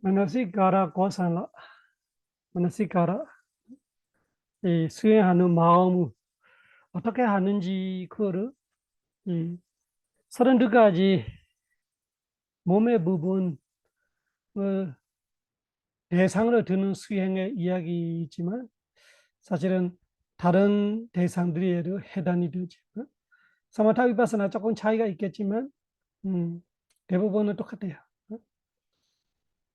마나시카라 고산라 마나시카라 이 수행하는 마음을 어떻게 하는지 그거를 이 32가지 몸의 부분을 대상으로 드는 수행의 이야기이지만 사실은 다른 대상들에도 해당이 되죠. 사마타 위파스나 조금 차이가 있겠지만 대부분은 똑같아요.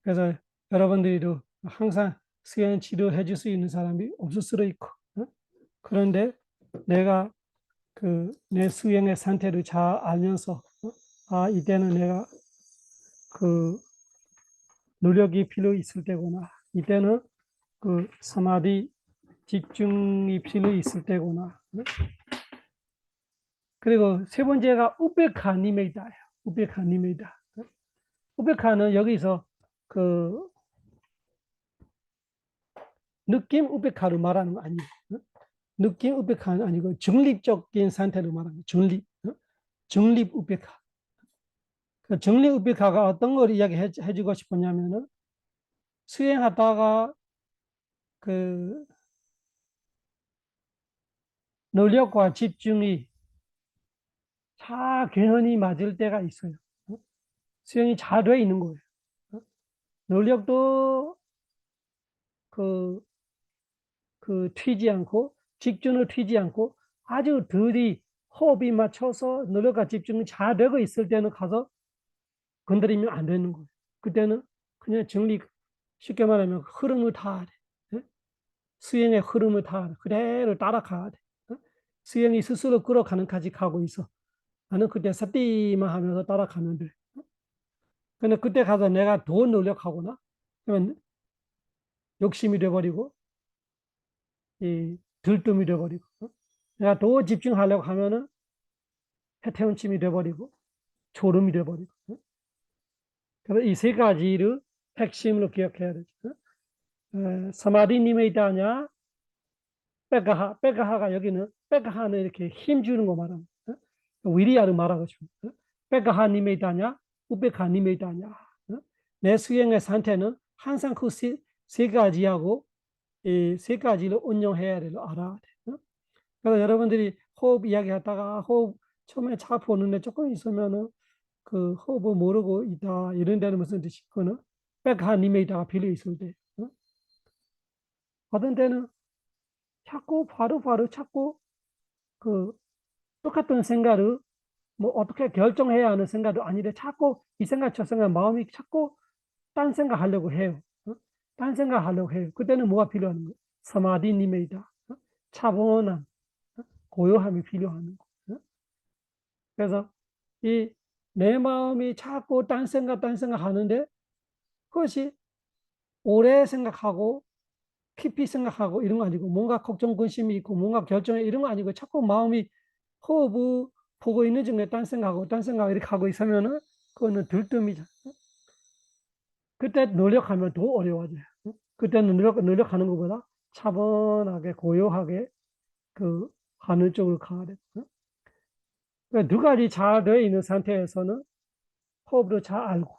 그래서 여러분들도 항상 수행 치료해 줄 수 있는 사람이 없을 수도 있고 그런데 내가 내 수행의 상태를 잘 알면서 이때는 내가 노력이 필요 있을 때구나. 이때는 사마디 집중이 필요 있을 때구나. 그리고 세 번째가 우베카 니메이다예요. 우베카 니메이다. 우베카는 여기서 느낌 우베카를 말하는 거 아니에요. 느낌 우베카는 아니고 중립적인 상태를 말하는 거예요. 중립 우베카. 중립 우베카가 어떤 걸 이야기해 주고 싶었냐면은 수행하다가 노력과 집중이 잘 균형이 맞을 때가 있어요. 수행이 잘 돼 있는 거예요. 노력도 튀지 않고 집중을 튀지 않고 아주 덜이 호흡이 맞춰서 노력과 집중이 잘 되고 있을 때는 가서 건드리면 안 되는 거예요. 그때는 그냥 쉽게 말하면 흐름을 타야 돼. 수행의 흐름을 타야 돼. 그대로 따라가야 돼. 수행이 스스로 끌어가는 까지 가고 있어. 나는 그때 사띠만 하면서 따라가면 돼. 근데 그때 가서 내가 더 노력하거나 그러면 욕심이 돼버리고 들뜸이 돼버리고 내가 더 집중하려고 하면은 해태운침이 돼버리고 졸음이 돼버리고 그래서 이 세 가지를 핵심으로 기억해야 되죠. 사마디 니메이다냐 빼가하가 여기는 빼가하는 이렇게 힘주는 거 말합니다. 위리아를 말하거든요. 빼가하 니메이다냐 우베카 니메이다냐 내 수행의 상태는 항상 그 세 가지하고 이 세 가지를 운용해야 되는 알아야 돼. 그래서 여러분들이 호흡 이야기하다가 호흡 처음에 잘 보는데 조금 있으면은 호흡을 모르고 있다 이런 데는 무슨 뜻이거나 백한 님에다가 빌려 있을 때 어떤 때는 자꾸 바로 자꾸 똑같은 생각을 뭐 어떻게 결정해야 하는 생각도 아니래 자꾸 이 생각 저 생각 마음이 자꾸 딴 생각 하려고 해요. 딴 생각 하려고 해요. 그때는 뭐가 필요한 거예요? 사마디 님에다 차분함, 고요함이 필요한 거. 그래서 내 마음이 자꾸 딴 생각 하는데 그것이 오래 생각하고 깊이 생각하고 이런 거 아니고 뭔가 걱정 근심이 있고 뭔가 결정이 이런 거 아니고 자꾸 마음이 호흡을 보고 있는 중에 딴 생각 이렇게 하고 있으면은 그거는 들뜸이죠. 그때 노력하면 더 어려워져요. 그때는 노력하는 것보다 차분하게 고요하게 하는 쪽으로 가야 돼요. 두 가지 잘 되어 있는 상태에서는 호흡도 잘 알고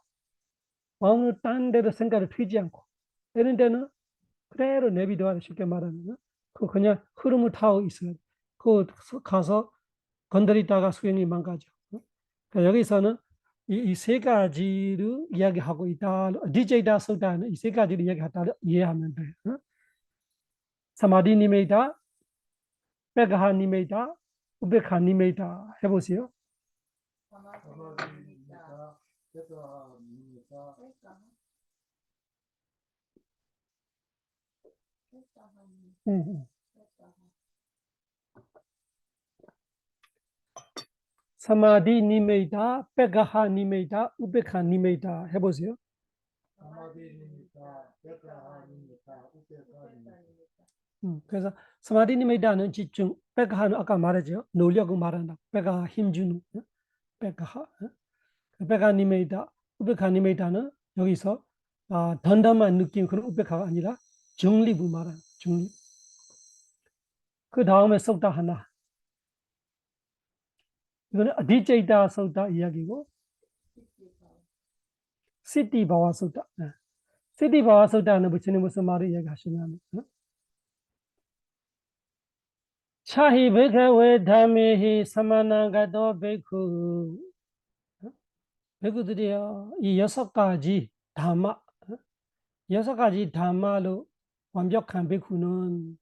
마음을 딴 데로 생각을 튀지 않고 이런 데는 그대로 내비둬야 쉽게 말하면 그냥 흐름을 타고 있어요. 가서 건드리다가 수행이 망가져. 그러니까 여기서는 이 세 가지를 이야기하고 있다. DJ다 소다는 이 세 가지를 이야기하다 이해하면 돼요. 사마디님이다, 베가하님이다, 우베카님이다 해보세요. 사마디님이다, 베가하님이다. 사마디 니메이다, 빼가하 니메이다, 우베카 니메이다 해보세요. 사마디 니메이다, 빼가하 니메이다, 우베카 니메이다. 그래서 사마디 니메이다는 집중, 빼가하는 아까 말했죠. 노력을 말한다. 빼가하 힘주는, 빼가하. 빼가하 니메이다, 우베카 니메이다는 여기서 던담한 느낌 그런 우베카가 아니라 중립을 말하는 중립. 그 다음에 속다 하나. 이거는 디제이다 속다 이야기고 시티 바와 속다. 시티바와 소다는 부처님 무슨 말을 얘기하시냐면 차히 베가웨 다메히 사마나가도 베쿠 베쿠들이요 이 여섯 가지 다마 여섯 가지 다마로 완벽한 베쿠는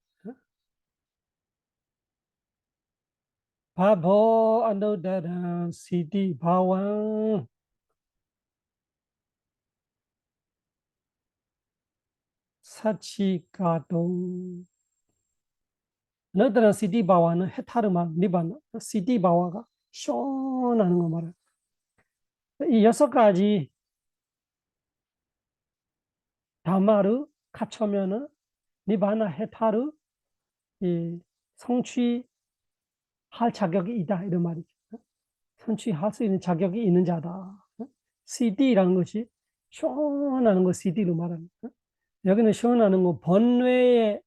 바보 아노다란 시티 바왕 사치가동 너들은 시티 바와는 해타르만 니반 시티 바와가 시원하는 거 말이야. 이 여섯 가지 다마르 갖추면은 니바나 해타르 이 성취할 자격이 있다 이런 말이죠. 성취할 수 있는 자격이 있는 자다. CD라는 것이 시원하는 거 CD로 말하는 거. 여기는 시원하는 거 번뇌에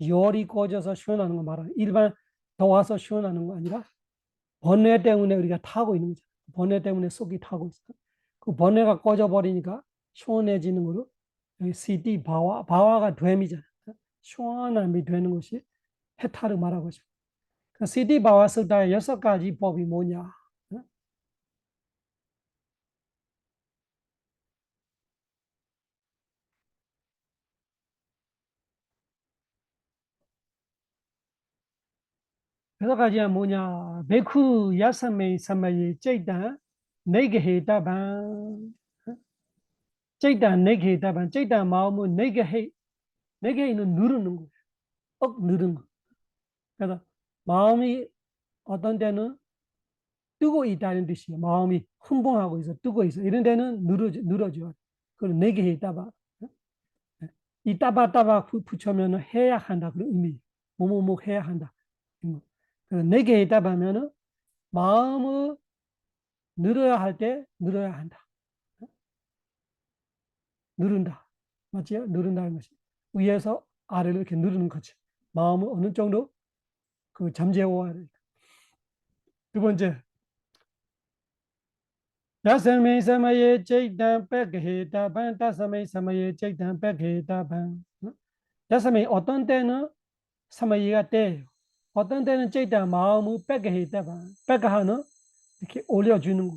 열이 꺼져서 시원하는 거 말하는 일반 더워서 시원하는 거 아니라 번뇌 때문에 우리가 타고 있는 거죠. 번뇌 때문에 속이 타고 있어. 그 번뇌가 꺼져버리니까 시원해지는 거로 여기 CD 바와가 됨이잖아. 시원함이 되는 것이 해타를 말하고 있습니다. 그 CD 바와 쓰다 여섯 가지 법이 뭐냐? 여섯 가지가 뭐냐? 베쿠 야사메 사마이 제이다 네개 해다반 제이다 네개 해다반 제이다 마음은 네개 해 네개 있는 누르는 거, 억 누르는 거. 그래서 마음이 어떤 때는 뜨고 있다는 뜻이에요. 마음이 흥분하고 있어, 뜨고 있어. 이런 데는 늘어져. 그걸 네개 해다반 이 따바따바 붙여면 해야 한다 그런 의미. 뭐뭐뭐 해야 한다. 네개 해다반면은 마음을 늘어야 할 때 늘어야 한다. 누른다. 맞지요? 누른다는 것이. 위에서 아래로 이렇게 누르는 거죠. 마음을 어느 정도 그 잠재워야 돼. 두 번째. 다스메 사마예 제이단 백헤다반 다스메 사마예 제이단 백헤다반 다스메 어떤 때는 사마예가 때예요. 어떤 때는 제이단 마음을 백헤다반 백하는 이렇게 올려주는 거.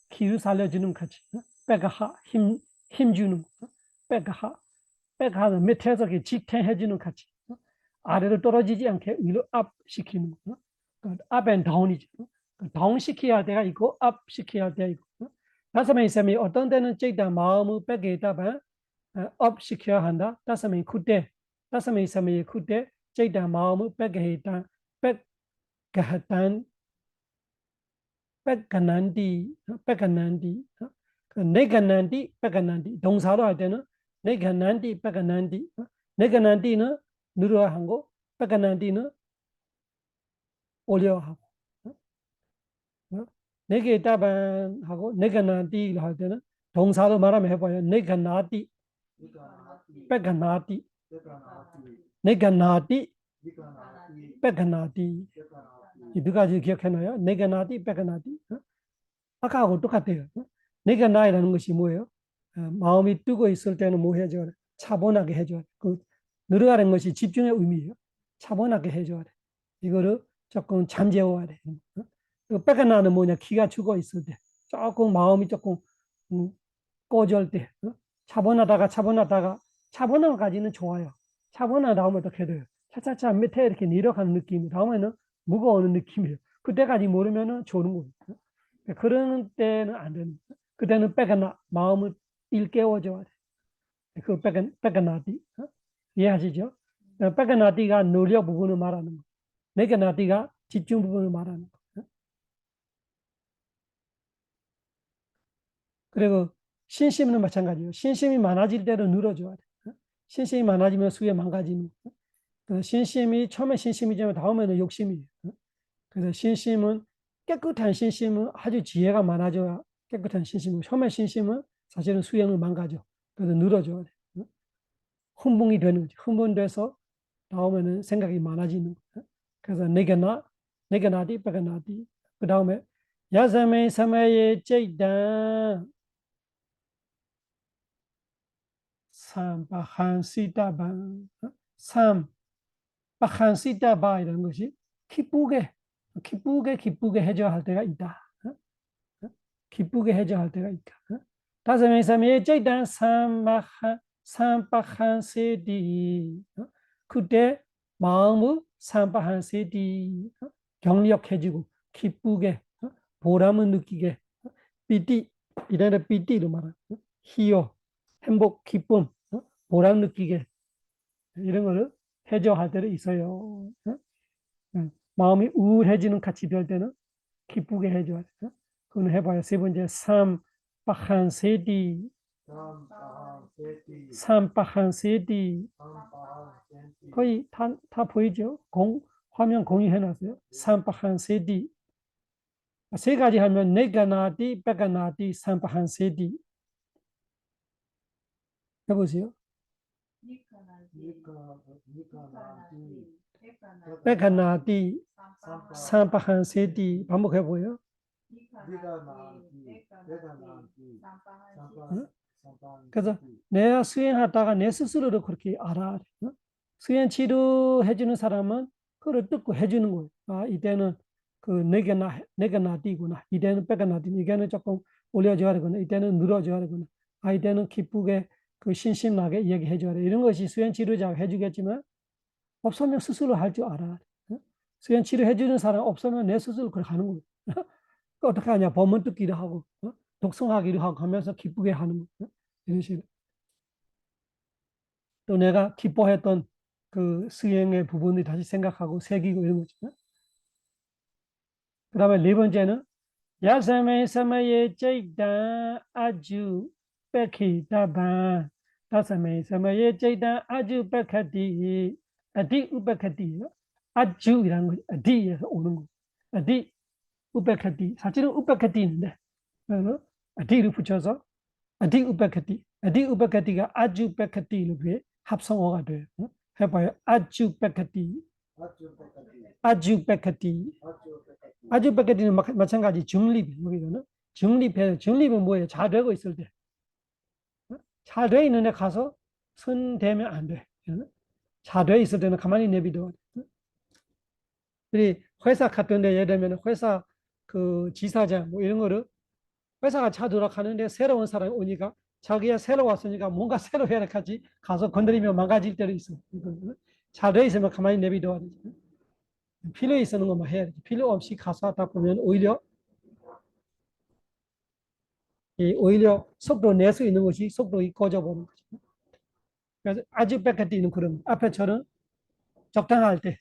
기를 살려주는 같이. 백하 힘 주는 거. 백하 백하는 밑에서 지탱해주는 같이. 아래로 떨어지지 않게 위로 업 시키는 거. 업앤 다운이죠. 다운 시켜야 할 때가 있고 업 시켜야 할 때가 있고. 다섯 명 있으면 어떤 때는 째다 마음을 뺏게 있다면 업 시켜야 한다. 다섯 명 그때 다섯 명 있으면 그때 째다 마음을 뺏게 있다. 뺏가단 뺏가난디 뺏가난디 내가난디 뺏가난디 동사로 할 때는 내가난디 뺏가난디 내가난디는 늘어야 하고 뺏가난디는 올려야 하고 내게 답안하고 내가 나디 할 때는 동사로 말하면 해봐요. 내가 나디, 빼가 나디, 내가 나디, 빼가 나디. 이 두 가지 기억해놔요. 내가 나디, 빼가 나디. 아까하고 똑같아요. 내가 나이라는 것이 뭐예요? 마음이 뜨고 있을 때는 뭐 해줘야 돼? 차분하게 해줘야 돼. 그 늘어가는 것이 집중의 의미예요. 차분하게 해줘야 돼. 이거를 조금 잠재워야 돼. 빼가나는 뭐냐? 기가 죽어 있을 때, 조금 마음이 조금 꺼질 때, 차분하다가 차분함까지는 좋아요. 차분하 다음에 어떻게 돼요? 차차차 밑에 이렇게 내려가는 느낌이 다음에는 무거워하는 느낌이에요. 그때까지 모르면은 좋은 거예요. 그런 때는 안 되는. 그때는 빼가나 마음을 일깨워줘야 돼. 그 빼가나디 이해하시죠? 빼가나디가 노력 부분을 말하는 거. 내가나디가 집중 부분을 말하는 거. 그리고 신심은 마찬가지예요. 신심이 많아질 때로 늘어줘야 돼. 신심이 많아지면 수에 망가지는. 신심이 처음에 신심이지만 다음에는 욕심이에요. 그래서 신심은 깨끗한 신심은 아주 지혜가 많아져야 깨끗한 신심이고 처음에 신심은 사실은 수행을 망가져. 그래서 늘어줘야 돼. 흥분이 되는 거지. 흥분돼서 다음에는 생각이 많아지는 거야. 그래서 내가 나디, 빼가 나디. 그 다음에 야사메 사마예 제이단 삼바한시다반 삼바한시다바 이런 것이 기쁘게 해줘야 할 때가 있다. 기쁘게 해줘야 할 때가 있다. 다섯 명이서 째단 삼바한세디 그때 마음을 삼바한세디 격려해주고 기쁘게 보람을 느끼게 삐띠 이래는 삐띠로 말하 희요 행복 기쁨 보람 느끼게 이런 거를 해줘야 할 때도 있어요. 마음이 우울해지는 같이 될 때는 기쁘게 해줘야 돼. 그건 해봐요. 세 번째 삼바한세디 삼바한세디 거의 다 보이죠? 화면 공유해놨어요. 삼바한세디 세 가지 하면 네가나디, 백가나디, 삼바한세디 해보세요. 백가나디, 삼바한세디 반복해보요. 그래서 내가 수행하다가 내 스스로도 그렇게 알아. 수행 치료해주는 사람은 그걸 듣고 해주는 거예요. 아, 이때는 내가 나디구나. 이때는 빼가 나디. 이때는 조금 올려줘야 되구나. 이때는 늘어줘야 되구나. 아, 이때는 기쁘게 신심나게 얘기해줘야 돼. 이런 것이 수행 치료자가 해주겠지만 없으면 스스로 할 줄 알아. 수행 치료해주는 사람 없으면 내 스스로 그걸 하는 거예요. 어떻게 하냐? 법문 듣기도 하고, 독성하기도 하고 하면서 기쁘게 하는 거예요. 이런 식으로. 또 내가 기뻐했던 그 수행의 부분을 다시 생각하고 새기고 이런 거죠. 그 다음에 네 번째는 야사메 사마예 째이단 아주 백히다반 다사메 사마예 째이단 아주 백하디 아디 우백하디 아주이라는 거 아디에서 오는 거 아디 우백하디 사실은 우백하디인데 아디를 붙여서 아디 우백하디가 아주 백하디로 합성어가 돼요. 해봐요. 아주 백하디 아주 백하디 아주 백하디는 마찬가지 중립 여기서는 중립은 뭐예요? 잘 되고 있을 때 잘 돼 있는 데 가서 손 대면 안 돼. 잘 돼 있을 때는 가만히 내비둬. 우리 회사 같은 데 예를 들면 회사 그 지사장 뭐 이런 거를 회사가 잘 돌아가는데 새로운 사람이 오니까 자기가 새로 왔으니까 뭔가 새로 해야 같이 가서 건드리면 망가질 때도 있어. 잘 돼 있으면 가만히 내비둬야 되지. 필요 있는 것만 해야 되지. 필요 없이 가서 하다 보면 오히려 속도 낼 수 있는 것이 속도가 꺼져버리는 거죠. 그래서 아주 백화띠는 그런 앞에처럼 적당할 때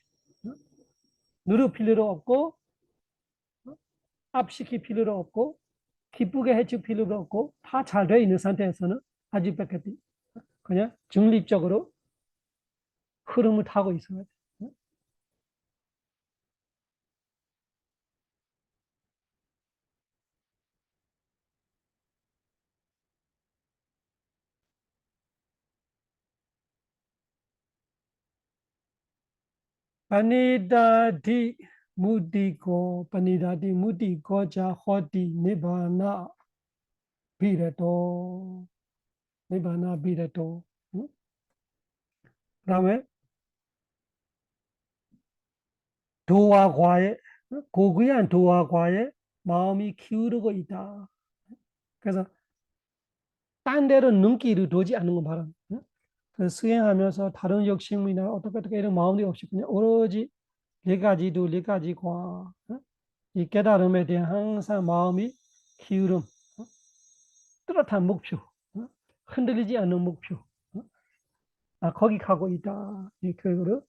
누를 필요도 없고 압시킬 필요도 없고 기쁘게 해줄 필요도 없고 다 잘 돼 있는 상태에서는 아주 백화띠 그냥 중립적으로 흐름을 타고 있어야 돼. Panidadi mudiko panidadi mudiko ja hoti birato nibbana birato. 그다음에 도화과에 고귀한 도화과에 마음이 기울고 있다. 그래서 딴 데로 눈길을 두지 않는 거 말합니다. 그래서 수행하면서 다른 욕심이나 어떻게 이런 마음이 없이 그냥 오로지 네 가지과 이 깨달음에 대한 항상 마음이 기울음, 뚜렷한 목표, 흔들리지 않는 목표. 아, 거기 가고 있다. 이 그거를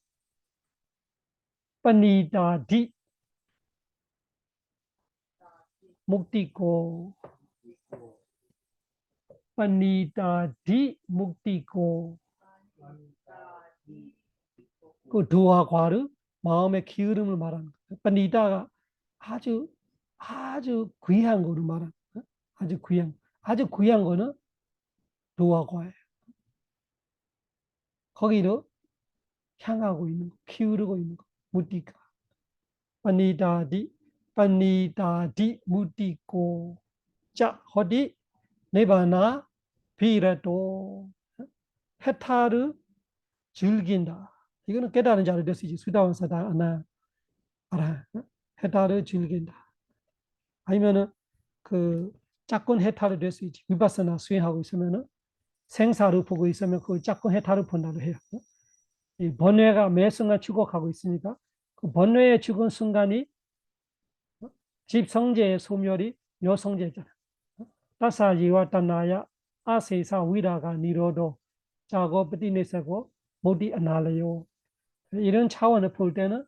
빠니다디 묵디고 빠니다디 묵디고 그 두와 과르 마음의 기울음을 말하는 거예요. 빠니다가 아주 귀한 거를 말하는 거예요. 아주 귀한 거는 두와 과예요. 거기로 향하고 있는 거, 기울고 있는 거, 묵디가 빠니다디 묵디고 자, 허디 네바나 비라도 해탈을 즐긴다. 이거는 깨달은 자를 될 수 있지. 수다원사다 하나 알아. 해탈을 즐긴다. 아니면은 그 짝꿍 해탈을 될 수 있지. 위바사나 수행하고 있으면은 생사를 보고 있으면 그 짝꿍 해탈을 본다고 해요. 이 번뇌가 매 순간 죽어가고 있으니까 그 번뇌의 죽은 순간이 집성제의 소멸이 묘성제잖아. 따사지와 따나야 아세사 위라가 니로도 자고ปฏิ내세고 모디 아날레요. 이런 차원을 볼 때는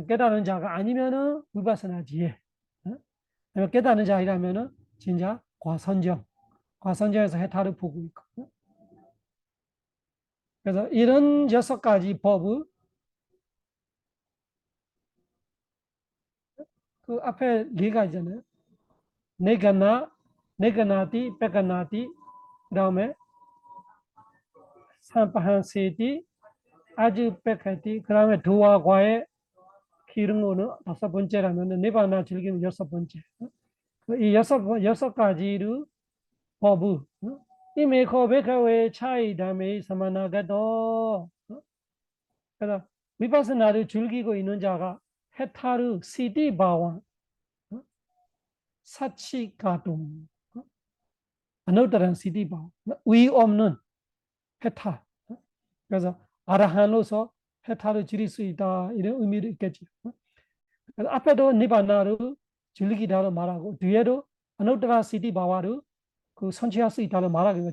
깨달은 자가 아니면은 위바사나 지혜. 깨달은 자이라면은 진짜 과선정. 과선정에서 해탈을 보고 있고. 그래서 이런 6가지 법을 그 앞에 4가지잖아요. 네가나, 네가나티, 베가나티, 그 다음에 산파한세티, 아주 베카티, 그 다음에 두와과의 기름으로 5번째라면 니바나 즐기는 6번째. 이 6가지를 법을 이미 거백하왜 차이 담에 사마나가도 그래서 위파스나를 즐기고 있는 자가 해타르 시디 바완 사치가동 아노다란 시디 바완 위 없는 해타 그래서 아라한으로서 해타를 지릴 수 있다 이런 의미도 있겠지. 그래서 앞에도 니바나를 즐기다를 말하고 뒤에도 아노다라 시디 바와를 그 선취할 수 있다는 말하기가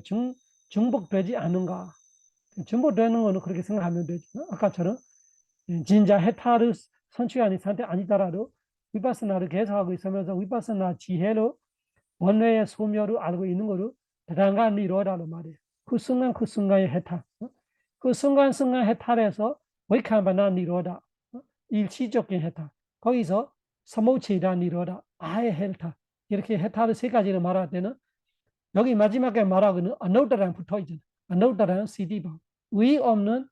중복되지 않는가. 중복되는 거는 그렇게 생각하면 되죠. 아까처럼 진짜 해탈을 선취하는 상태 아니더라도 위파스나를 계속하고 있으면서 위파스나 지혜로 원래의 소멸을 알고 있는 거를 대단한 니로다는 말이에요. 그 순간의 해탈. 그 순간 해탈에서 వైఖాంబ나 니로다. 일시적인 해탈. 거기서 사모체다 니로다. 아예 해탈. 이렇게 해탈을 3가지를 말할 때는 여기 마지막에 말하고는 아노다랑 붙어 있잖아요. 아노다랑 시디바. 위 없는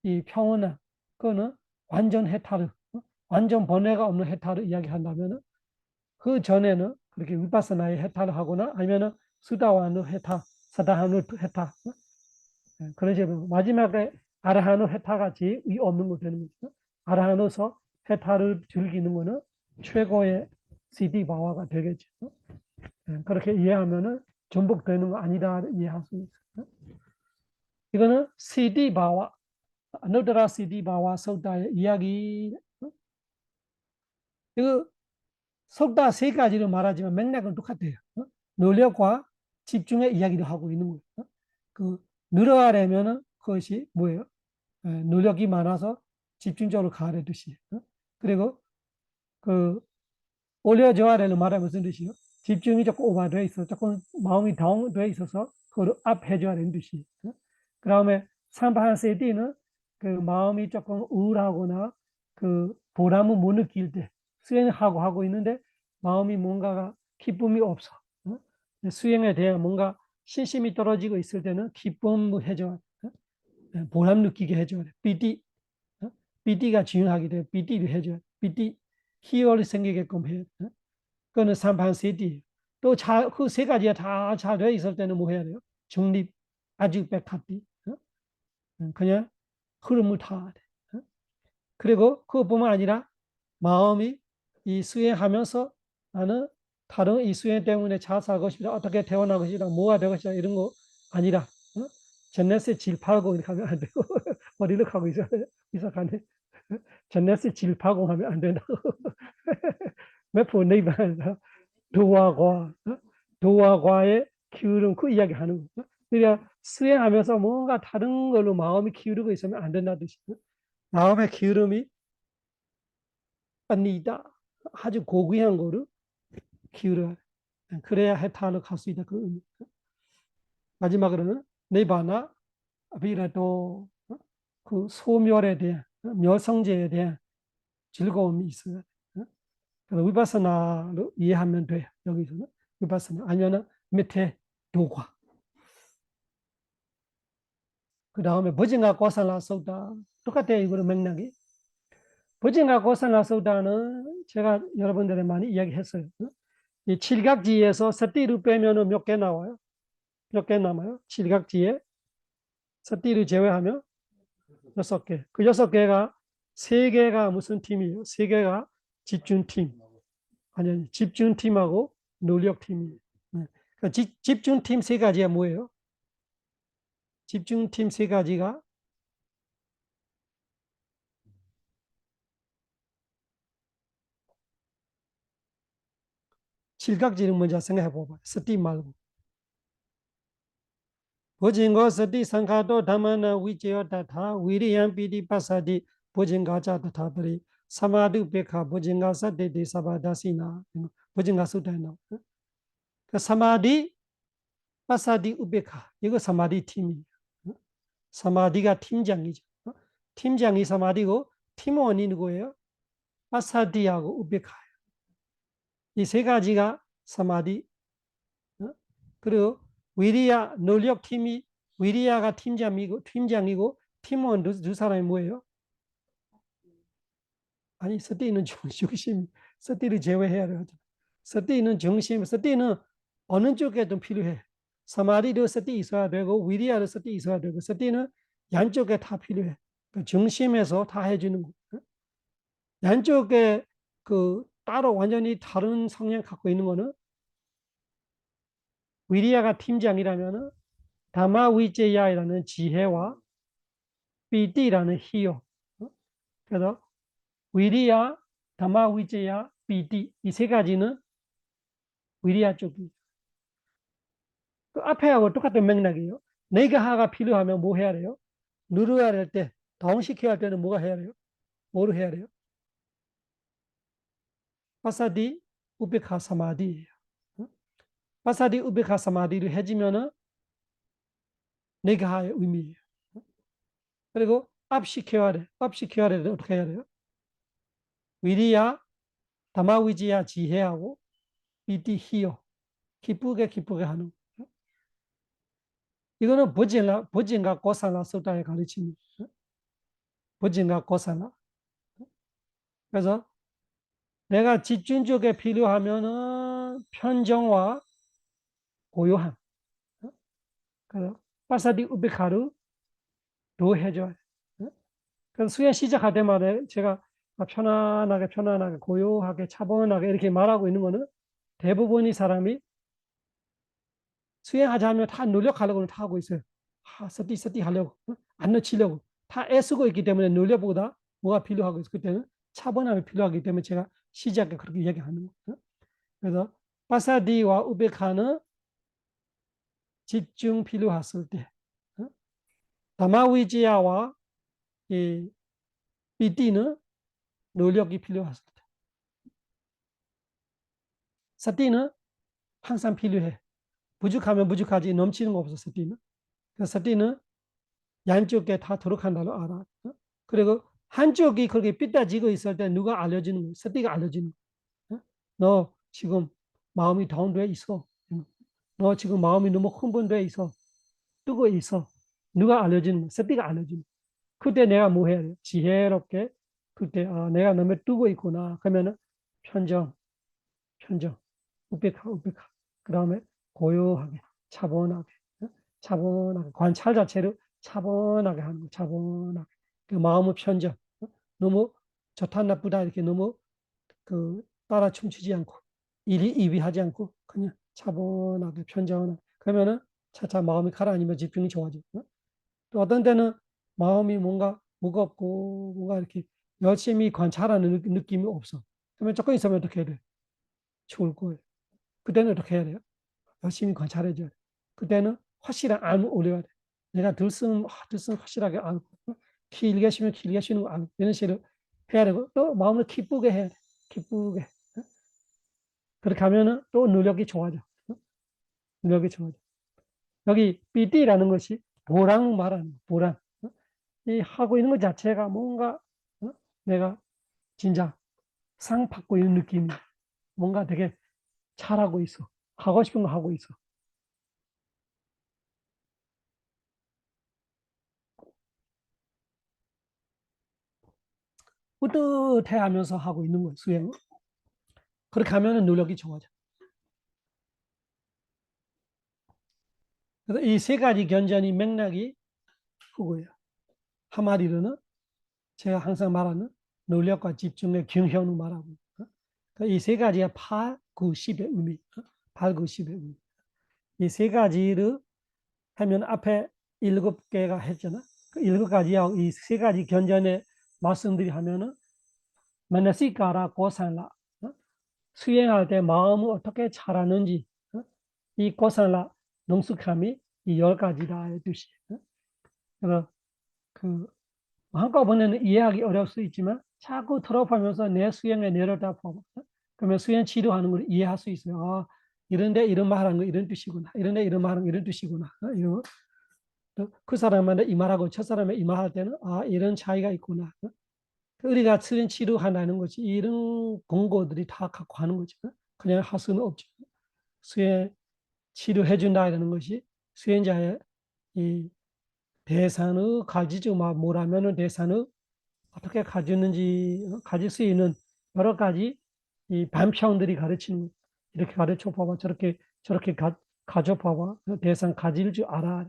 이 평온한 그거는 완전 해탈을 완전 번뇌가 없는 해탈을 이야기한다면은 그 전에는 그렇게 위파스나의 해탈을 하거나 아니면은 수다와의 해탈, 사다하의 해탈 그런 식으로 마지막에 아라하의 해탈 같이 위 없는 거 되는 거죠. 아라하노서 해탈을 즐기는 거는 최고의 시디바와가 되겠죠. 그렇게 이해하면은 전복되는 거 아니다 이해할 수 있어요. 이거는 시디바와 아누드라 시디바와 속다의 이야기. 이거 속다 3가지로 말하지만 맥락은 똑같아요. 노력과 집중의 이야기를 하고 있는 거예요. 그 늘어가려면은 그것이 뭐예요? 노력이 많아서 집중적으로 가려듯이. 그리고 그 올려줘야를 말하면 무슨 뜻이요? 집중이 조금 오버돼 있어, 조금 마음이 다운돼 있어서 그걸 업해줘야 되는 뜻이에요. 그 다음에 삼바한세디는 그 마음이 조금 우울하거나 그 보람을 못 느낄 때 수행하고 있는데 마음이 뭔가가 기쁨이 없어. 수행에 대한 뭔가 신심이 떨어지고 있을 때는 기쁨을 해줘야 돼. 보람 느끼게 해줘야 돼. 삐띠. 삐띠가 중요하기 때문에 삐띠를 해줘야 돼. 삐띠 희열이 생기게끔 해야 돼. 그거는 삼반세디. 또 그 3가지가 다 잘 돼 있을 때는 뭐 해야 돼요? 중립, 아주 백합디. 그냥 흐름을 타야 돼. 그리고 그것뿐만 아니라 마음이 이 수행하면서 나는 다른 이 수행 때문에 자살하고 싶다, 어떻게 태어나고 싶다, 뭐가 되고 싶다 이런 거 아니라 전넷에 질 팔고 이렇게 하면 안 되고 머리를 하고 있어가네. 전넷에 질 파고 하면 안 된다고. 몇번 네이버에서 도화과의 기울음 그 이야기 하는 거죠. 그러니까 수행하면서 뭔가 다른 걸로 마음이 기울고 있으면 안 된다는 뜻이죠. 마음의 기울음이 아니다. 아주 고귀한 거를 기울여야 돼. 그래야 해탈을 갈 수 있다. 그 의미. 마지막으로는 네바나 비라도 그 소멸에 대한 멸성제에 대한 즐거움이 있어야 돼. 그래서 위파스나로 이해하면 돼요. 여기서는 위파스나 아니면은 밑에 도과. 그 다음에 버징가 고산라 소다 똑같아요. 이거는 맥락이. 버징가 고산라 소다는 제가 여러분들에 많이 이야기했어요. 이 칠각지에서 세띠를 빼면 몇 개 나와요? 몇 개 남아요? 칠각지에 서띠를 제외하면 6개. 그 6개가 3개가 무슨 팀이에요? 3개가 집중팀. 아니, 집중팀하고 노력팀이에요. 네. 그러니까 집중팀 3가지가 뭐예요? 집중팀 3가지가 칠각지를 먼저 생각해 봐봐. 서띠 말고. 보진거 서띠 상카도 담마나 위치요 다타 위리양 비디 파사디 보진가자 다타들이 사마두 베카 보진가 서띠디 사바다시나 보진가 수다나 그 사마디 파사디 우베카 이거 사마디 팀이에요. 사마디가 팀장이죠. 팀장이 사마디고 팀원이 누구예요? 파사디하고 우베카. 이 3가지가 사마디. 그리고 위리아 노력팀이 위리아가 팀장이고 팀원 두 사람이 뭐예요? 아니 서띠는 중심, 서띠를 제외해야 되죠. 서띠는 중심, 서띠는 어느 쪽에도 필요해. 사마디도 서띠 있어야 되고 위리아도 서띠 있어야 되고 서띠는 양쪽에 다 필요해. 그 중심에서 다 해주는 거. 양쪽에 그 따로 완전히 다른 성향 갖고 있는 거는 위리아가 팀장이라면은 다마위제야이라는 지혜와 비디라는 희요. 그래서 위리아, 다마위제야, 비디 이 3가지는 위리아 쪽이. 그 앞에하고 똑같은 맥락이에요. 네가하가 필요하면 뭐 해야 돼요? 누르야 될 때, 다운시켜야 할 때는 뭐가 해야 돼요? 뭐로 해야 돼요? 파사디 우베카 사마디예요. 파사디 우베카 사마디를 해주면은 네가하의 의미예요. 그리고 업시켜야 돼. 업시켜야 돼. 어떻게 해야 돼요? 위리아, 다마위지야 지혜하고 비디 희요. 기쁘게 하는. 이거는 보진과 고살라 소다의 가르침이에요. 보진과 고살라. 그래서 내가 집중적에 필요하면은 편정과 고요함. 그래서 파사디 우베카르 도 해줘야 돼. 그래서 수행 시작할 때마다 제가 편안하게 고요하게 차분하게 이렇게 말하고 있는 거는 대부분의 사람이 수행하자면 다 노력하려고는 다 하고 있어요. 서디 하려고 안 놓치려고 다 애쓰고 있기 때문에 노력보다 뭐가 필요하고 있어. 그때는 차분함이 필요하기 때문에 제가 시작에 그렇게 얘기하는 거예요. 그래서 파사디와 우베카는 집중 필요했을 때, 다마위지야와 이 비디는 노력이 필요했을 때, 사티는 항상 필요해. 부족하면 부족하지 넘치는 거 없어. 사티는. 그래서 사티는 양쪽에 다 도록한다고 알아. 그리고 한쪽이 그렇게 삐딱지고 있을 때 누가 알려주는 거야? 사티가 알려주는 거야. 너 지금 마음이 다운돼 있어. 너 지금 마음이 너무 흥분돼 있어. 뜨고 있어. 누가 알려주는 거야? 사티가 알려주는 거야. 그때 내가 뭐 해야 돼? 지혜롭게 그때 내가 너무 뜨고 있구나. 그러면은 편정, 우백하. 그 다음에 고요하게, 차분하게, 차분하게 관찰 자체를 차분하게 하는 거, 차분하게. 그 마음의 편정. 너무 좋다 나쁘다 이렇게 너무 그 따라 춤추지 않고 이비하지 않고 그냥 차분하게 편정하는. 그러면은 차차 마음이 가라앉으면 집중이 좋아져. 또 어떤 때는 마음이 뭔가 무겁고 뭔가 이렇게 열심히 관찰하는 느낌이 없어. 그러면 조금 있으면 어떻게 해야 돼? 죽을 거예요. 그때는 어떻게 해야 돼요? 열심히 관찰해줘야 돼. 그때는 확실한 알을 올려야 돼. 내가 들숨 확실하게 알고, 길게 쉬면 길게 쉬는 거 알고, 이런 식으로 해야 되고, 또 마음을 기쁘게 해야 돼. 기쁘게. 그렇게 하면은 또 능력이 좋아져. 능력이 좋아져. 여기 삐띠라는 것이 보랑 말하는 보랑. 이 하고 있는 것 자체가 뭔가 내가 진짜 상 받고 있는 느낌이 뭔가 되게 잘하고 있어. 하고 싶은 거 하고 있어. 뿌듯해 하면서 하고 있는 거예요, 수행을. 그렇게 하면 노력이 좋아져. 그래서 이 3가지 견전이 맥락이 후고요. 한마디로는 제가 항상 말하는 노력과 집중의 균형을 말하고 이 세 가지가 8, 9, 10의 의미, 8, 9, 10의 의미. 이 세 가지를 하면 앞에 7개가 했잖아. 그 7가지하고 이 세 가지 견전의 말씀들이 하면은 마나시카라 고산라 수행할 때 마음을 어떻게 잘하는지 이 고산라 능숙함이 이 10가지다 뜻이. 그래서 그 한꺼번에는 이해하기 어려울 수 있지만 자꾸 들어보면서 내 수행에 내려다봐. 그러면 수행 치료하는 걸 이해할 수 있어요. 아, 이런데 이런 말 하는 거 이런 뜻이구나. 이런데 이런 말 하는 거 이런 뜻이구나. 이런 그 사람한테 이 말하고 저 사람의 이 말할 때는 아, 이런 차이가 있구나. 우리가 수행 치료한다는 것이 이런 공고들이 다 갖고 하는 거죠. 그냥 할 수는 없죠. 수행 치료해 준다는 것이 수행자의 이 대상을 가지죠. 막 뭐라면은 대상을 어떻게 가지는지 가질 수 있는 여러 가지 이 반평들이 가르치는 거예요. 이렇게 가르쳐 봐봐. 저렇게 가져 봐봐. 대상 가질 줄 알아.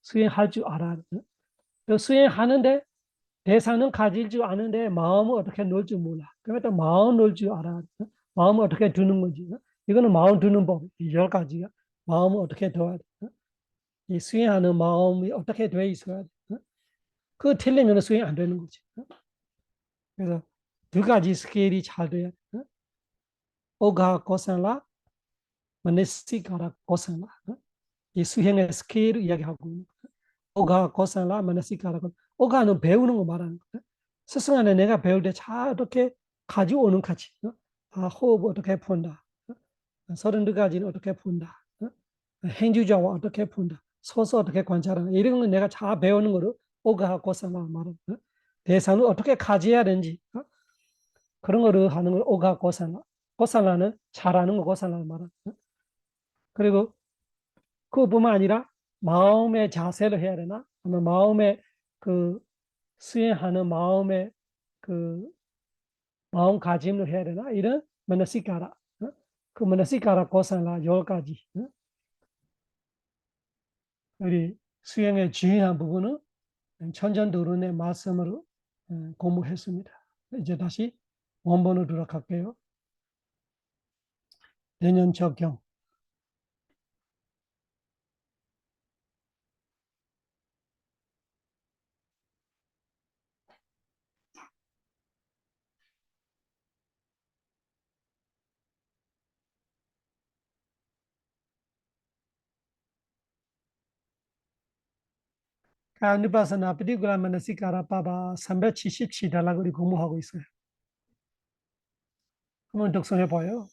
수행할 줄 알아. 또 수행하는데 대상은 가질 줄 아는데 마음을 어떻게 놓을 줄 몰라. 그러니까 마음 놓을 줄 알아. 마음을 어떻게 두는 건지. 이거는 마음 두는 법. 이 10가지가 마음을 어떻게 둬야 돼. 이 수행하는 마음이 어떻게 돼 있어야 돼. 그 틀리면 수행 안 되는 거지. 그래서 2가지 스케일이 잘 돼야 돼. 오가 고산라, 마네시카라 고산라. 이 수행의 스케일을 이야기하고 있는 거야. 오가 고산라, 마네시카라 고산라. 오가는 배우는 거 말하는 거야. 스승 안에 내가 배울 때 잘 어떻게 가져오는 가치. 아, 호흡 어떻게 푼다. 32가지는 어떻게 푼다. 행주자와 어떻게 푼다. 소서 어떻게 관찰하는 이런 건 내가 잘 배우는 거를 오가 고산라 말하는 거야. 대상을 어떻게 가져야 되는지 그런 거를 하는 걸 오가 고산라. 고산라는 잘하는 거 고산라 말하는 거야. 그리고 그뿐만 아니라 마음의 자세를 해야 되나? 아니면 마음의 그 수행하는 마음의 그 마음가짐을 해야 되나? 이런 마나시카라. 그 마나시카라 고산라 10가지. 우리 수행의 중요한 부분은 천전도론의 말씀으로 공부했습니다. 이제 다시 원본으로 돌아갈게요. 내년 적용. 아누파사나 피디구라 마나시카라 빠바 377달러 우리 공부하고 있어요. 한번 독서해봐요.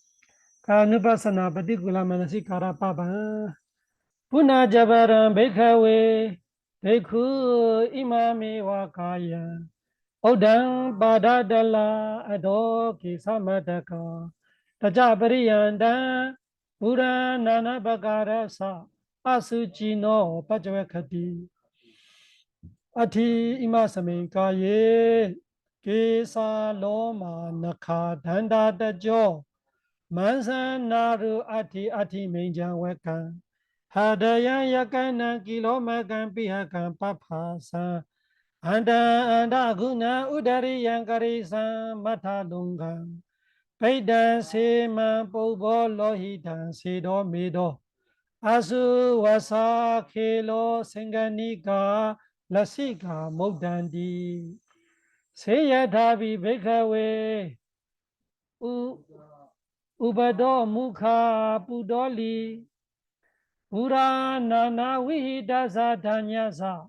아누파사나 피디구라 마나시카라 빠바 punajabaram bhikkhave bhikkhu imami wakaya Odang badadala adoki samadaka tajapariyanda puranana bagarasa asuchino pajavakati ati imasame kaye kesa loma nakha danda tajo mansanaru ati menjan wakan Hadaya yakana kilomakan pihakan papasa anda guna udari yang karisa mata lunggang Paida sema pubo lohita sido mido Asu wasa kilo senganika lasika modandi Seyadabi bekawe ubado mukha pudoli Pura nana wihida danyasa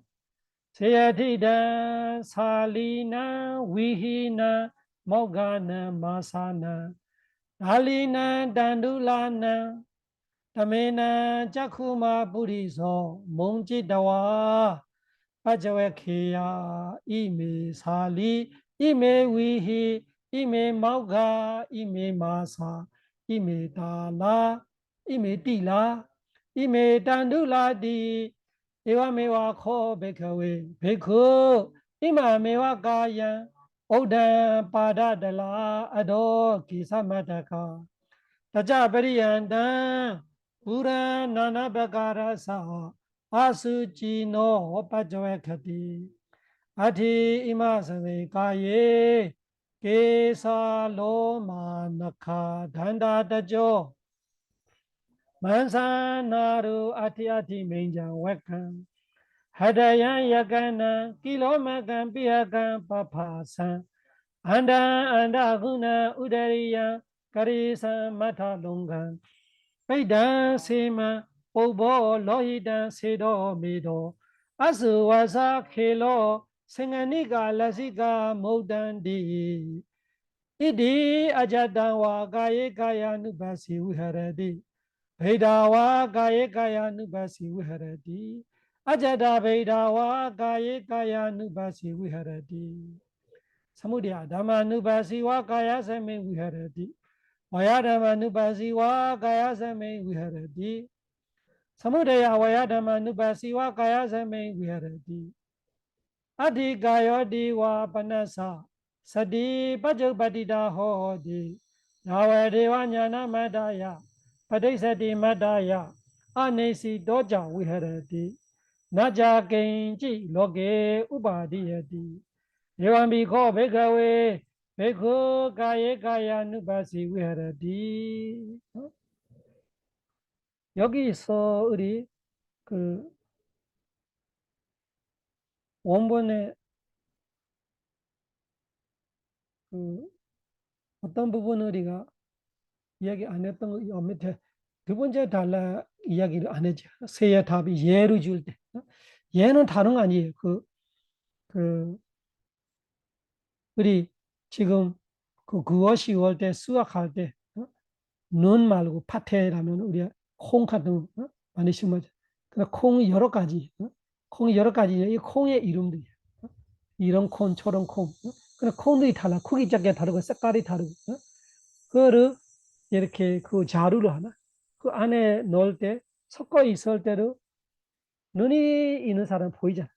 Seyadida salina wihina mogana masana Alina dandulana Tamena jakuma puriso Mungjidawa Pajawakeya ime sali ime wihi ime moga ime masa ime dala ime tila ime dandula di ewa mewa kho bekawe beko ima mewa kaya oda pada dala ado kisamataka taja pariyanda pura nana bagara sa 아수지노 빠져야카디 아티 이마사메 가예 게살로마나카 단다다죠 만사나루 아티아티 맹장 웨칸 하다얀 야간나 킬로마간 비야간 파파산 안다구나 우다리야 가리사 마타롱간 베이단 세마 오보 로히단 세도 미도 아스와사 켈로 생아니가 라시가 모단디 이디 아자단와 가예 가야누바시 위하라디 베이다와 가예 가야누바시 위하라디 아자다 베이다와 가예 가야누바시 위하라디 사무디야 다마누바시와 가야세메 위하라디 와야다마누바시와 가야세메 위하라디 사무데야 와야다마누바시와 가야세메 위하라디 아디가요디와 바나사 사디 바저바디다 호디 야와데와 냐나마다야 바데사디 마다야 아네시 도자 위하라디 나자겐지 로게 우바디야디 예완비코 베가웨 베코 가예 가야 누바시 위하라디 여기서 우리 그 원본의 그 어떤 부분 우리가 이야기 안 했던 거 밑에 두 번째 달라 이야기를 안 했죠. 세의 답이 예를 줄 때. 예는 다른 거 아니에요. 그 우리 지금 그 9월, 10월 때 수확할 때 눈 말고 파태라면 우리가 콩 같은 거 많이 심어져. 그러나 콩이 여러 가지, 콩이 여러 가지. 이 콩의 이름들이야. 이런 콩, 저런 콩. 그래 콩들이 달라. 크기 작게 다르고 색깔이 다르고. 그거를 이렇게 그 자루를 하나 그 안에 넣을 때 섞어 있을 때도 눈이 있는 사람 보이잖아.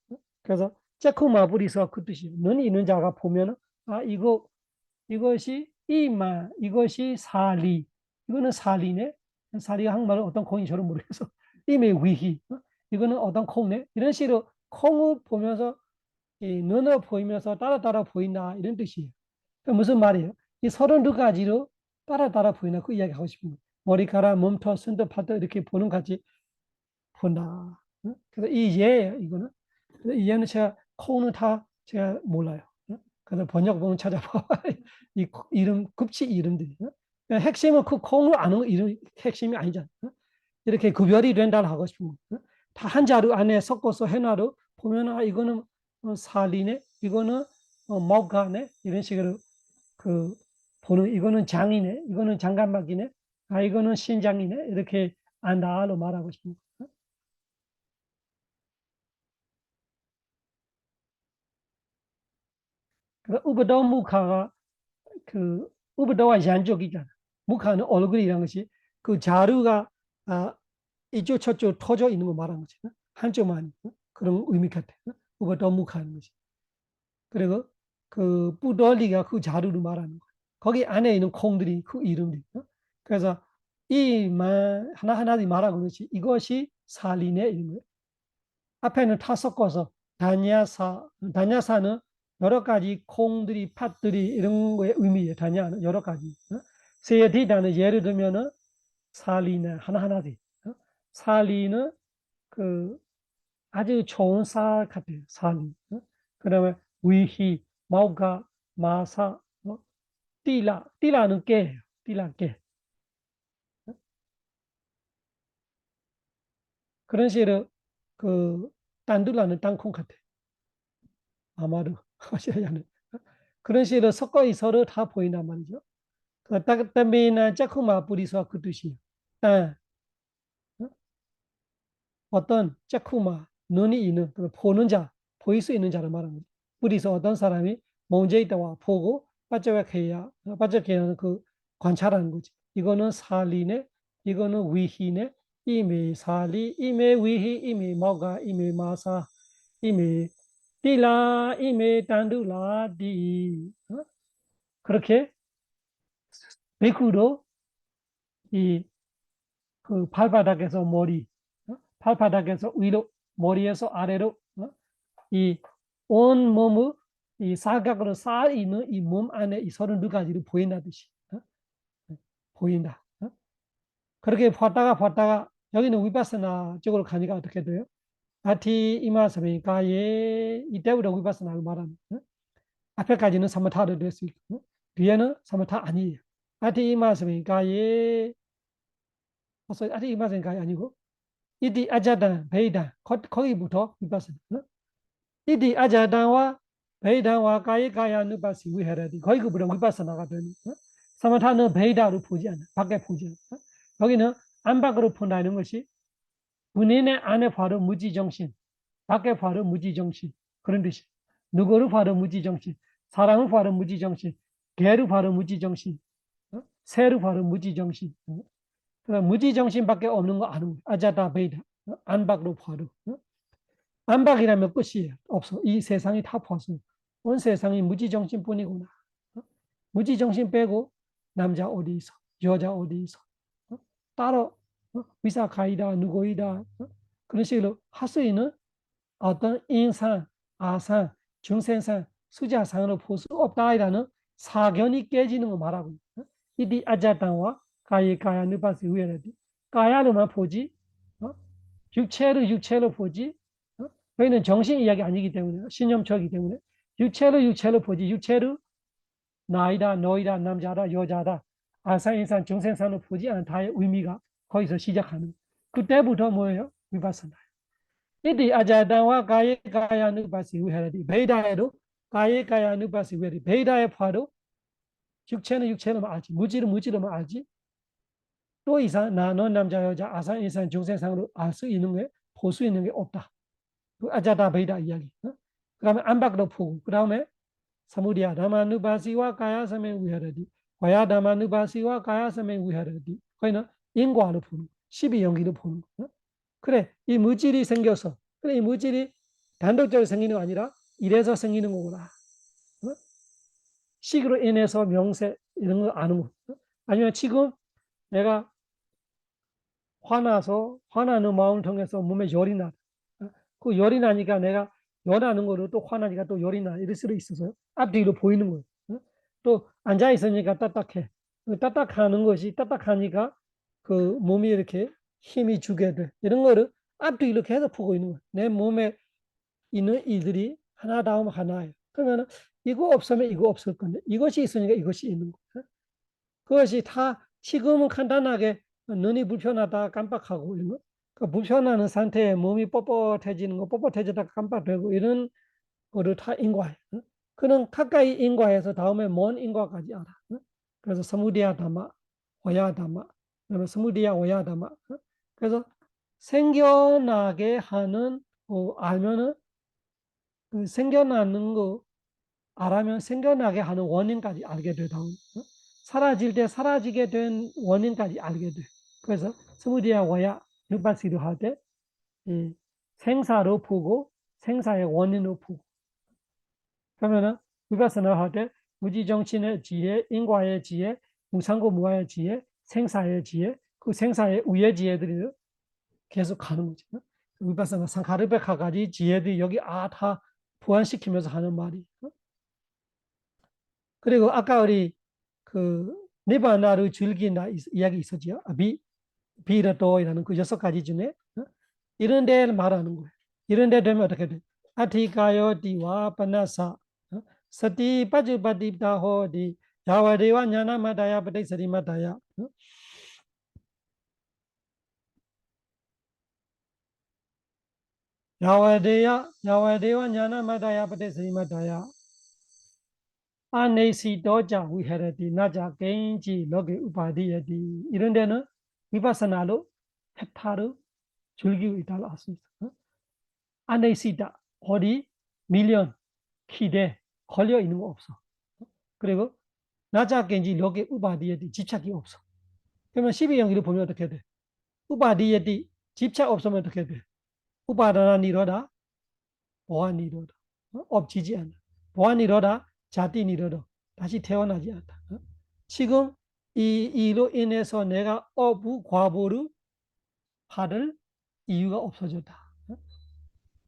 그래서 째쿠마부리서 그 뜻이 눈이 있는 자가 보면은 아 이것이 이마 이것이 사리 이거는 사리네. 사리가 한국말로 어떤 콩이 저를 모르겠어. 이메 위히 이거는 어떤 콩네. 이런 식으로 콩을 보면서 이 눈을 보이면서 따라 보인다 이런 뜻이에요. 무슨 말이에요? 이 32가지로 따라 보이나 그 이야기 하고 싶은 거예요. 머리카락, 몸통, 손톱, 발톱 이렇게 보는 같이 본다. 그래서 이 예예요, 이거는. 이 예는 제가 콩은 다 제가 몰라요. 그래서 번역본 찾아봐. 이 이름 급치 이름들이. 핵심은 그 콩을 아는 이름 핵심이 아니잖아. 이렇게 구별이 된다고 하고 싶은 거. 다한 자루 안에 섞어서 해놔도 보면 아 이거는 살리네, 이거는 먹가네 이런 식으로 그 보는 이거는 장이네, 이거는 장갑막이네, 아 이거는 신장이네 이렇게 안다로 말하고 싶은 거. 그러니까 우브도 무카가 그 우브도와 양쪽이잖아. 무카는 얼굴이라는 것이 그 자루가 아, 이쪽 저쪽 터져 있는 거 말하는 거지. 한쪽만 그런 의미 같아. 우브도 무카는 것이. 그리고 그 뿌돌리가 그 자루를 말하는 거야. 거기 안에 있는 콩들이 그 이름들이. 그래서 이만 하나하나 말하고 그렇지. 이것이 살리네 이런 거예요. 앞에는 다 섞어서 다냐사는 여러 가지 콩들이 팥들이 이런 거의 의미예요. 다냐는 여러 가지. 세디다는 예를 들면은 살리는 하나하나씩. 살리는 그 아주 좋은 쌀 같아요. 살리. 그다음에 위희, 마우가, 마사, 띠라는 깨예요. 띠라 깨. 그런 식으로 그 단둘라는 땅콩 같아. 아마도 하셔야는 그런 식으로 섞어 서로 다 보인단 말이죠. 그 따미나 짜쿠마 뿌리서 그 뜻이에요. 땅, 어떤 짜쿠마 눈이 있는 보는 자, 보일 수 있는 자를 말하는 거죠. 뿌리서 어떤 사람이 먼저 있다와 보고 빠져케야 그 관찰하는 거지. 이거는 살리네, 이거는 위히네, 이미 살리, 이미 위히, 이미 마가, 이미 마사, 이미 띠라, 이미 단둘라, 디. 그렇게 베쿠로 이 그 발바닥에서 머리, 발바닥에서 위로 머리에서 아래로 이 온 몸의 이 사각으로 쌓여 있는 이 몸 안에 이 32가지를 보인다 듯이 보인다. 그렇게 봤다가 여기는 위파스나 쪽으로 가니까 어떻게 돼요? 아티 이마사미가예 이때부터 위파스나를 말하는 앞에까지는 사마타를 될 수 있고 뒤에는 사마타 아니에요. 아티 이마사미가예 아티 이마사미가예 아니고 이디 아자단 베이단 거기부터 위파스나 이디 아자단와 베이단와 가예 누바시 위헤라디 거기부터 위파스나가 되는 사마타는 베이다로 보지 않아 밖에 보지 않아 여기는 안팎으로 본다는 것이 본인의 안에 바로 무지정신 밖에 바로 무지정신 그런 뜻이 누구를 바로 무지정신 사람을 바로 무지정신 개를 바로 무지정신 새를 바로 무지정신 무지정신밖에 없는 거 아는 거야 아자다 베이다 안팎으로 바로 안팎이라면 끝이에요 없어 이 세상이 다 벗어 온 세상이 무지정신뿐이구나 무지정신 빼고 남자 어디 있어 여자 어디 있어 따로 위사카이다 누구이다 그런 식으로 할 수 있는 어떤 인상, 아상, 중생상, 수자상으로 볼 수 없다라는 사견이 깨지는 거 말하고 이디 아자단와 가야 느바스 위에라디 가야로만 보지 육체로 보지 저희는 정신 이야기 아니기 때문에 신념적이기 때문에 육체로 보지 육체로 나이다 너이다 남자다 여자다 아상 인상 중생상으로 보지 않다의 의미가 거기서 시작하는 그때부터 뭐예요? 위바사나 이디 아자단와 가야 누바시 위하라디 베이다에도 가야 누바시 위하라디 베이다에 봐도 육체는 육체로만 알지 무지는 무지로만 알지 또 이상 나너 남자 여자 아상 인상 중생상으로 알 수 있는 게 볼 수 있는 게 없다 그 아자다 베이다 이야기 그 다음에 안팎으로 보고 그 다음에 사무디야 다마누바시와 가야사메 위하라디 와야 다마누바시와 가야사메 위하라디 거기는 인과로 보는 12연기로 보는 거 그래 이 물질이 생겨서 그래 이 물질이 단독적으로 생기는 거 아니라 이래서 생기는 거구나 식으로 인해서 명세 이런 거 아는 거 아니면 지금 내가 화나는 마음을 통해서 몸에 열이 나 그 열이 나니까 내가 열하는 거로 또 화나니까 또 열이 나 이럴 수도 있어서 앞뒤로 보이는 거예요 또 앉아 있으니까 딱딱해 딱딱하는 것이 딱딱하니까 그 몸이 이렇게 힘이 주게 돼 이런 거를 앞뒤로 계속 보고 있는 거예요 내 몸에 있는 이들이 하나 다음 하나예요 그러면 이거 없으면 이거 없을 건데 이것이 있으니까 이것이 있는 거예요 그것이 다 지금은 간단하게 눈이 불편하다 깜빡하고 이런 거 그 불편하는 상태에 몸이 뻣뻣해지는 거 뻣뻣해지다 깜빡되고 이런 거를 다 인과해요 그는 가까이 인과해서 다음에 먼 인과까지 알아 그래서 사무디야 다마 와야 다마 그다음에 사무디야 와야 다마 그래서 생겨나게 하는 알면은 그 생겨나는 거 알아면 생겨나게 하는 원인까지 알게 돼 다음 사라질 때 사라지게 된 원인까지 알게 돼 그래서 스무디야 와야 육바시도 할 때 생사로 보고 생사의 원인으로 보고 그러면은 위파스나 할 때 무지정신의 지혜, 인과의 지혜, 무상고 무아의 지혜, 생사의 지혜, 그 생사의 우의 지혜들이 계속 가는 거지. 위파스나 상카르베카가지 지혜들이 여기 다 보완시키면서 하는 말이. 그리고 아까 우리 그 니바나를 즐긴다 이야기 있었지요. 비라도이라는 그 6가지 중에 이런 데를 말하는 거예요. 이런 데 되면 어떻게 돼? 아티가요 디와 파나사 सती पजुपदीप्ता होती यावदेव ज्ञानमदाय पटिसरिमदाय यावदेव ज्ञानमदाय पटिसरिमदाय 아네시도자 위하라디 나자 개인지 로게 우파디야디 이런 데는 위파사나로 헥타르 즐기고 있다고 할 수 있어. 아네시다 어디 밀리언 기대 걸려 있는 거 없어. 그리고 나자겐지 로게 우파디야디 집착이 없어. 그러면 12연기를 보면 어떻게 돼? 우파디야디 집착 없으면 어떻게 돼? 우파다나 니로다 보아 니로다 없지지 않아. 보아 니로다 자띠 니로다 다시 태어나지 않다. 지금 이 이로 인해서 내가 과보를 받을 이유가 없어졌다.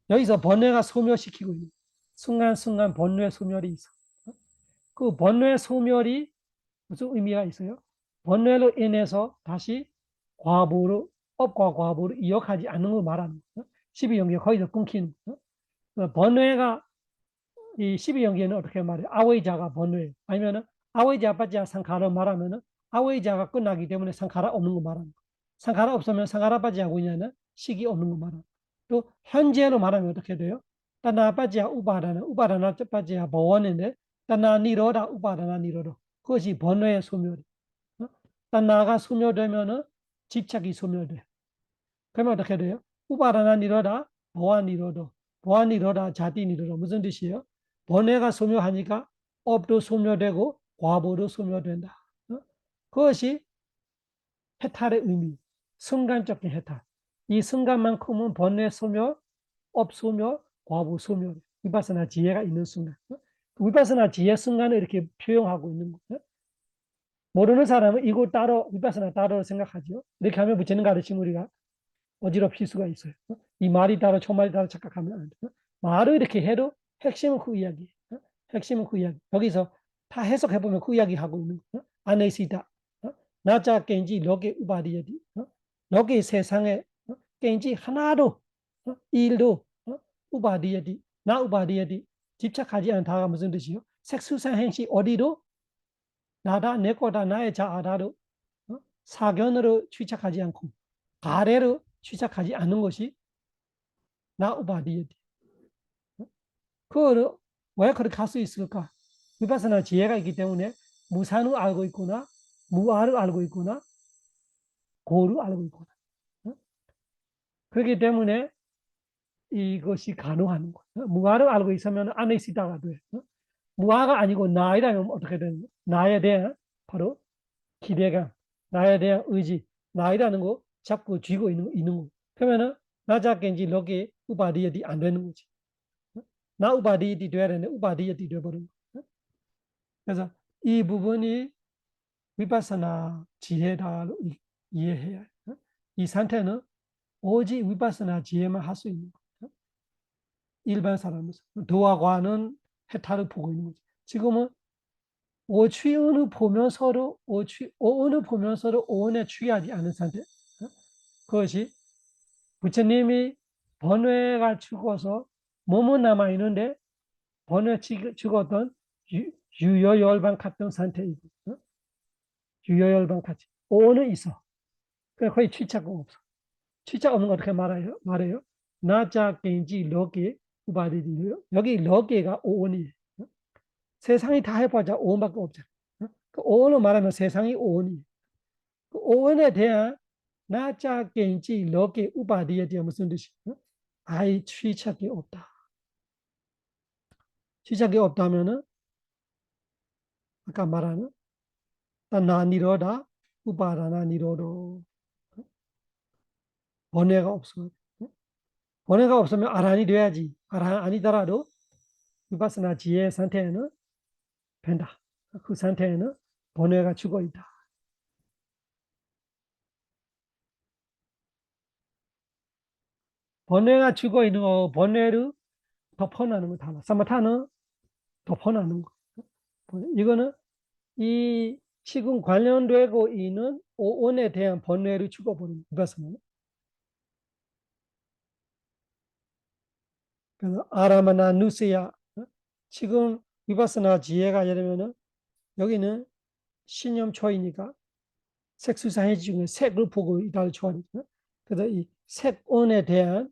여기서 번뇌가 소멸시키고 있는 순간순간 번뇌 소멸이 있어. 그 번뇌 소멸이 무슨 의미가 있어요? 번뇌로 인해서 다시 과보로 업과 과보로 이어가지 않는 걸 말하는 거예요. 12연계 거기서 끊기는 거예요. 번뇌가 이 12연계는 어떻게 말해요? 아웨이자가 번뇌 아니면은 아웨이자 빠지야 상카라 말하면은 아웨이자가 끝나기 때문에 상카라 없는 거 말하는 거. 상카라 없으면 상카라 빠지하고 있냐는 식이 없는 거 말하는 거. 또 현재로 말하면 어떻게 돼요? 따나 빠지야 우바다나 빠지야 버원인데 따나 니로다 우바다나 니로도 그것이 번뇌의 소멸이. 따나가 소멸되면은 집착이 소멸돼. 그러면 어떻게 돼요? 우바다나 니로다 버원 니로도 버원 니로다 자티 니로도 무슨 뜻이에요? 번뇌가 소멸하니까 업도 소멸되고 과보도 소멸된다. 그것이 해탈의 의미, 순간적인 해탈. 이 순간만큼은 번뇌 소멸, 업 소멸, 과보 소멸, 위파스나 지혜가 있는 순간. 위파스나 지혜 순간을 이렇게 표현하고 있는 거예요. 모르는 사람은 이거 따로 위파스나 따로 생각하죠. 이렇게 하면 부처님 가르침 우리가 어지럽힐 수가 있어요. 이 말이 따로 저 말이 따로 착각하면 안 돼요. 말을 이렇게 해도 핵심은 그 이야기. 핵심은 그 이야기. 여기서 다 해석해보면 그 이야기 하고 있는 거예요. 안에 있다. 나자 겐지 로게 우바디야디. 로게 세상에 겐지 하나도 일도 우바디야디. 나 우바디야디. 집착하지 않다가 무슨 뜻이요? 색수상 행시 어디도 나다 내 거다 나의 자아다도 사견으로 취착하지 않고 가래로 취착하지 않는 것이 나 우바디야디. 그거를 왜 그렇게 할 수 있을까? 위파스나 지혜가 있기 때문에 무산을 알고 있구나, 무아를 알고 있구나, 고를 알고 있구나. 그렇기 때문에 이것이 가능한 거예요. 무아를 알고 있으면 안에 있다가 돼. 무아가 아니고 나이라면 어떻게 되는 거예요? 나에 대한 바로 기대감, 나에 대한 의지, 나이라는 거 잡고 쥐고 있는 거. 그러면은 나 잡겐지 너게 우바디에디 안 되는 거지. 나 우바디에디 돼야 되는데 우바디에디 돼버린 거. 그래서 이 부분이 위파스나 지혜다로 이해해야 해요. 이 상태는 오직 위파스나 지혜만 할 수 있는 거예요. 일반 사람은 도화과는 해탈을 보고 있는 거죠. 지금은 오취은을 보면서도 오은을 보면서도 오은에 취하지 않은 상태. 그것이 부처님이 번뇌가 죽어서 몸은 남아 있는데 번뇌 죽었던 유여열반 같은 상태이고 유여열반 같이 오은은 있어. 거의 취착은 없어. 취착 없는 거 어떻게 말해요? 나자 겐지 러게 우바디디요. 여기 러게가 오온이에요. 세상이 다 해봐자 오온밖에 없잖아. 그 오온을 말하면 세상이 오온이에요. 그 오온에 대한 나자 겐지 러게 우바디에 대한 무슨 뜻이에요? 아예 취착이 없다. 취착이 없다면은 아까 말하는 나 니로다 우바다나 니로도 번뇌가 없어. 번뇌가 없으면 아란이 돼야지. 아란 아니더라도 위파스나 지혜 상태에는 된다. 그 상태에는 번뇌가 죽어 있다. 번뇌가 죽어 있는 거, 번뇌를 덮어나는 거 달라. 사마타는 덮어나는 거. 이거는 이 지금 관련되고 있는 오온에 대한 번뇌를 죽어버리는 이것은. 그래서 아라마나 누스야 지금 위바스나 지혜가 예를 들면은 여기는 신념 초이니까 색수상해 중에 색을 보고 이다를 좋아하니까 그래서 이 색온에 대한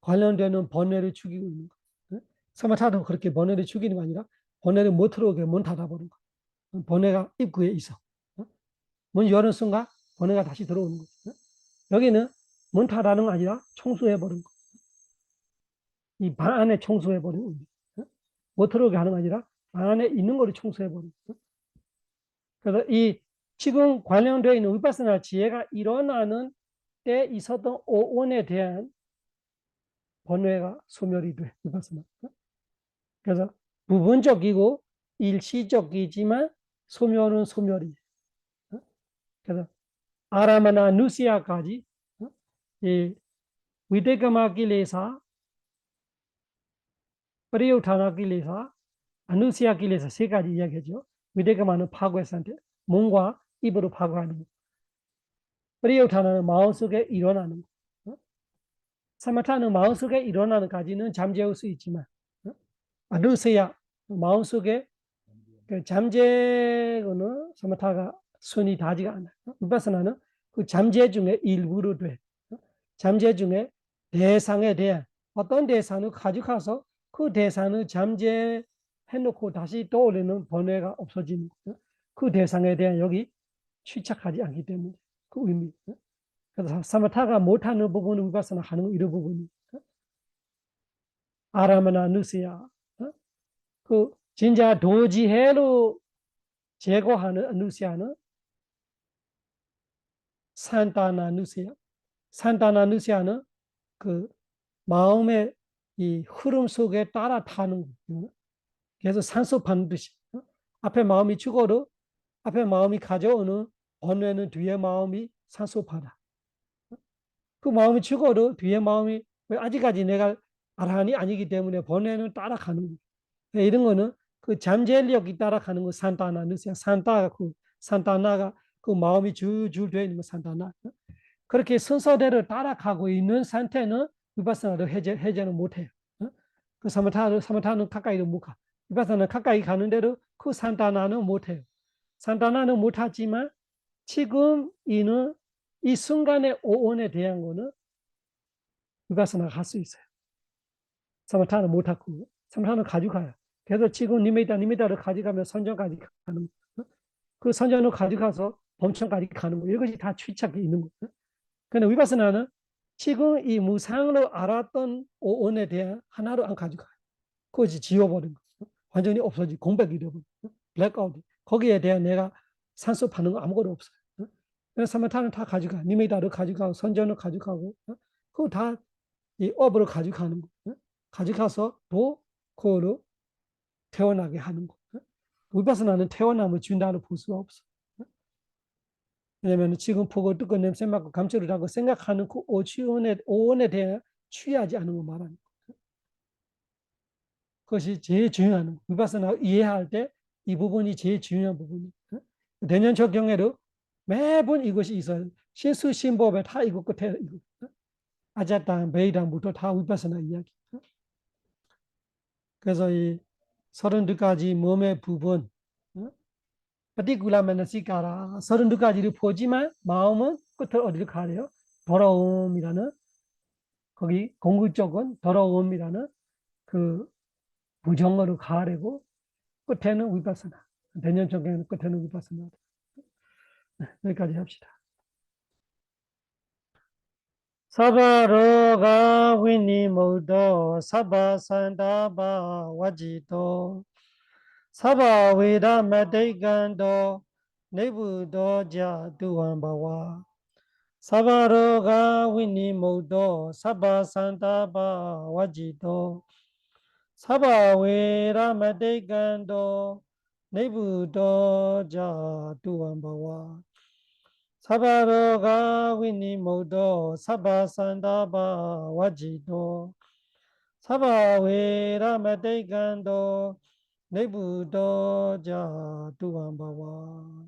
관련되는 번뇌를 죽이고 있는 거. 사마타도 그렇게 번뇌를 죽이는 거 아니라 번뇌를 못 들어오게 문 닫아버린 거. 번뇌가 입구에 있어. 문 여는 순간 번뇌가 다시 들어오는 거. 여기는 문 닫아는 거 아니라 청소해버린 거. 이 방 안에 청소해버린 거. 못 들어오게 하는 거 아니라 방 안에 있는 거를 청소해버린 거. 그래서 이 지금 관련되어 있는 위파스나 지혜가 일어나는 때 있었던 오온에 대한 번뇌가 소멸이 돼. 위파스나. 그래서 부분적이고 일시적이지만 소멸은 소멸이. 그래서 아라마나 누시아까지 이 위대가마 길레사 프리오타나 길레사, 아누시아 길레사 세 가지 이야기죠. 위대감하는 파괴 상태, 몸과 입으로 파괴하는 거. 프리오타나는 마음속에 일어나는 거. 사마타는 마음속에 일어나는 까지는 잠재울 수 있지만, 아누시아 마음속에 그 잠재는 사마타가 손이 닿지가 않아요. 위파사나는 그 잠재 중에 일부로 돼. 잠재 중에 대상에 대한 어떤 대상을 가져가서 그 대상을 잠재해놓고 다시 떠오르는 번뇌가 없어지는 거예요. 그 대상에 대한 여기 취착하지 않기 때문에 그 의미. 그래서 사마타가 못하는 부분은 위파사나 하는 이런 부분이 아라마나 누시야. 그 진짜 도지해로 제거하는 누시아는 산타나 누시아. 산타나 누시아는 그 마음의 이 흐름 속에 따라 타는 거예요. 그래서 산소 반듯이 앞에 마음이 죽어도 앞에 마음이 가져오는 번뇌는 뒤에 마음이 산소 받아. 그 마음이 죽어도 뒤에 마음이 아직까지 내가 아라한이 아니기 때문에 번뇌는 따라가는 거예요. 이런 거는 그 잠재력이 따라가는 거 산타나 느세 산타가 그 산타나가 그 마음이 줄줄 되어 있는 거 산타나. 그렇게 순서대로 따라가고 있는 상태는 위파사나도 해제는 못해요. 그 사마타는 가까이도 못 가. 위파사나는 가까이 가는 대로 그 산타나는 못해요. 산타나는 못하지만 지금 이는 이 순간의 오온에 대한 거는 위파사나가 할 수 있어요. 사마타는 못하고 사마타는 가져가요. 그래서 지금 니미다를 가져가면 선정까지 가는 거. 그 선정을 가져가서 범천까지 가는 거. 이것이 다 취착이 있는 거예요. 근데 위파사나는 지금 이 무상으로 알았던 오온에 대한 하나로 안 가져가요. 그것이 지워버린 거. 완전히 없어지 공백이 되어버린 블랙아웃. 거기에 대한 내가 산소 반응 아무것도 없어요. 그래서 사마타는 다 가져가. 니미다를 가져가고 선전을 가져가고 그거 다 이 업으로 가져가는 거. 가져가서 또 그거로 태어나게 하는 거. 위파사나는 태어남을 준다고 볼 수가 없어. 왜냐하면 지금 보고 듣고 냄새 맡고 감초를 하고 생각하는 그 오온에 대해 취하지 않은 거 말하는 거. 그것이 제일 중요한 거. 위파사나 이해할 때 이 부분이 제일 중요한 부분이에요. 대년적 경에도 매번 이것이 있어요. 신수 신법에 다 이거 끝에 이거. 아자땅, 베이당부터 다 위파사나 이야기. 그래서 이 32가지 몸의 부분, 파티쿨라마나시카라 32가지를 보지만 마음은 끝을 어디로 가래요? 더러움이라는 거기 공구적은 더러움이라는 그 부정어로 가래고 끝에는 위파사나. 대년적인 끝에는 위파사나. 여기까지 합시다. 사바로가 위니모도 사바산다바 와지도 사바웨다마데간도 네부도 자두완바와 사바로가 위니모도 사바산다바 와지도 사바웨라마데간도 네부도 자두완바와 사바로가 위니모도 사바산다바 와지도 사바웨라마데간도 네부도 자두완바와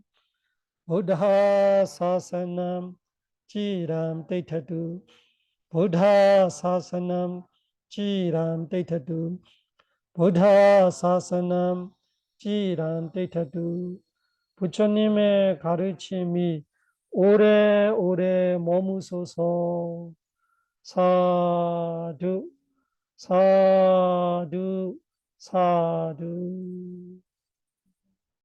부ddha 사선남 지람 데이터두 부ddha 사선남 지람 데이터두 부ddha 사선남 지람 데이터두 부처님의 가르침이 오래오래 머무소서. 사두 사두 사두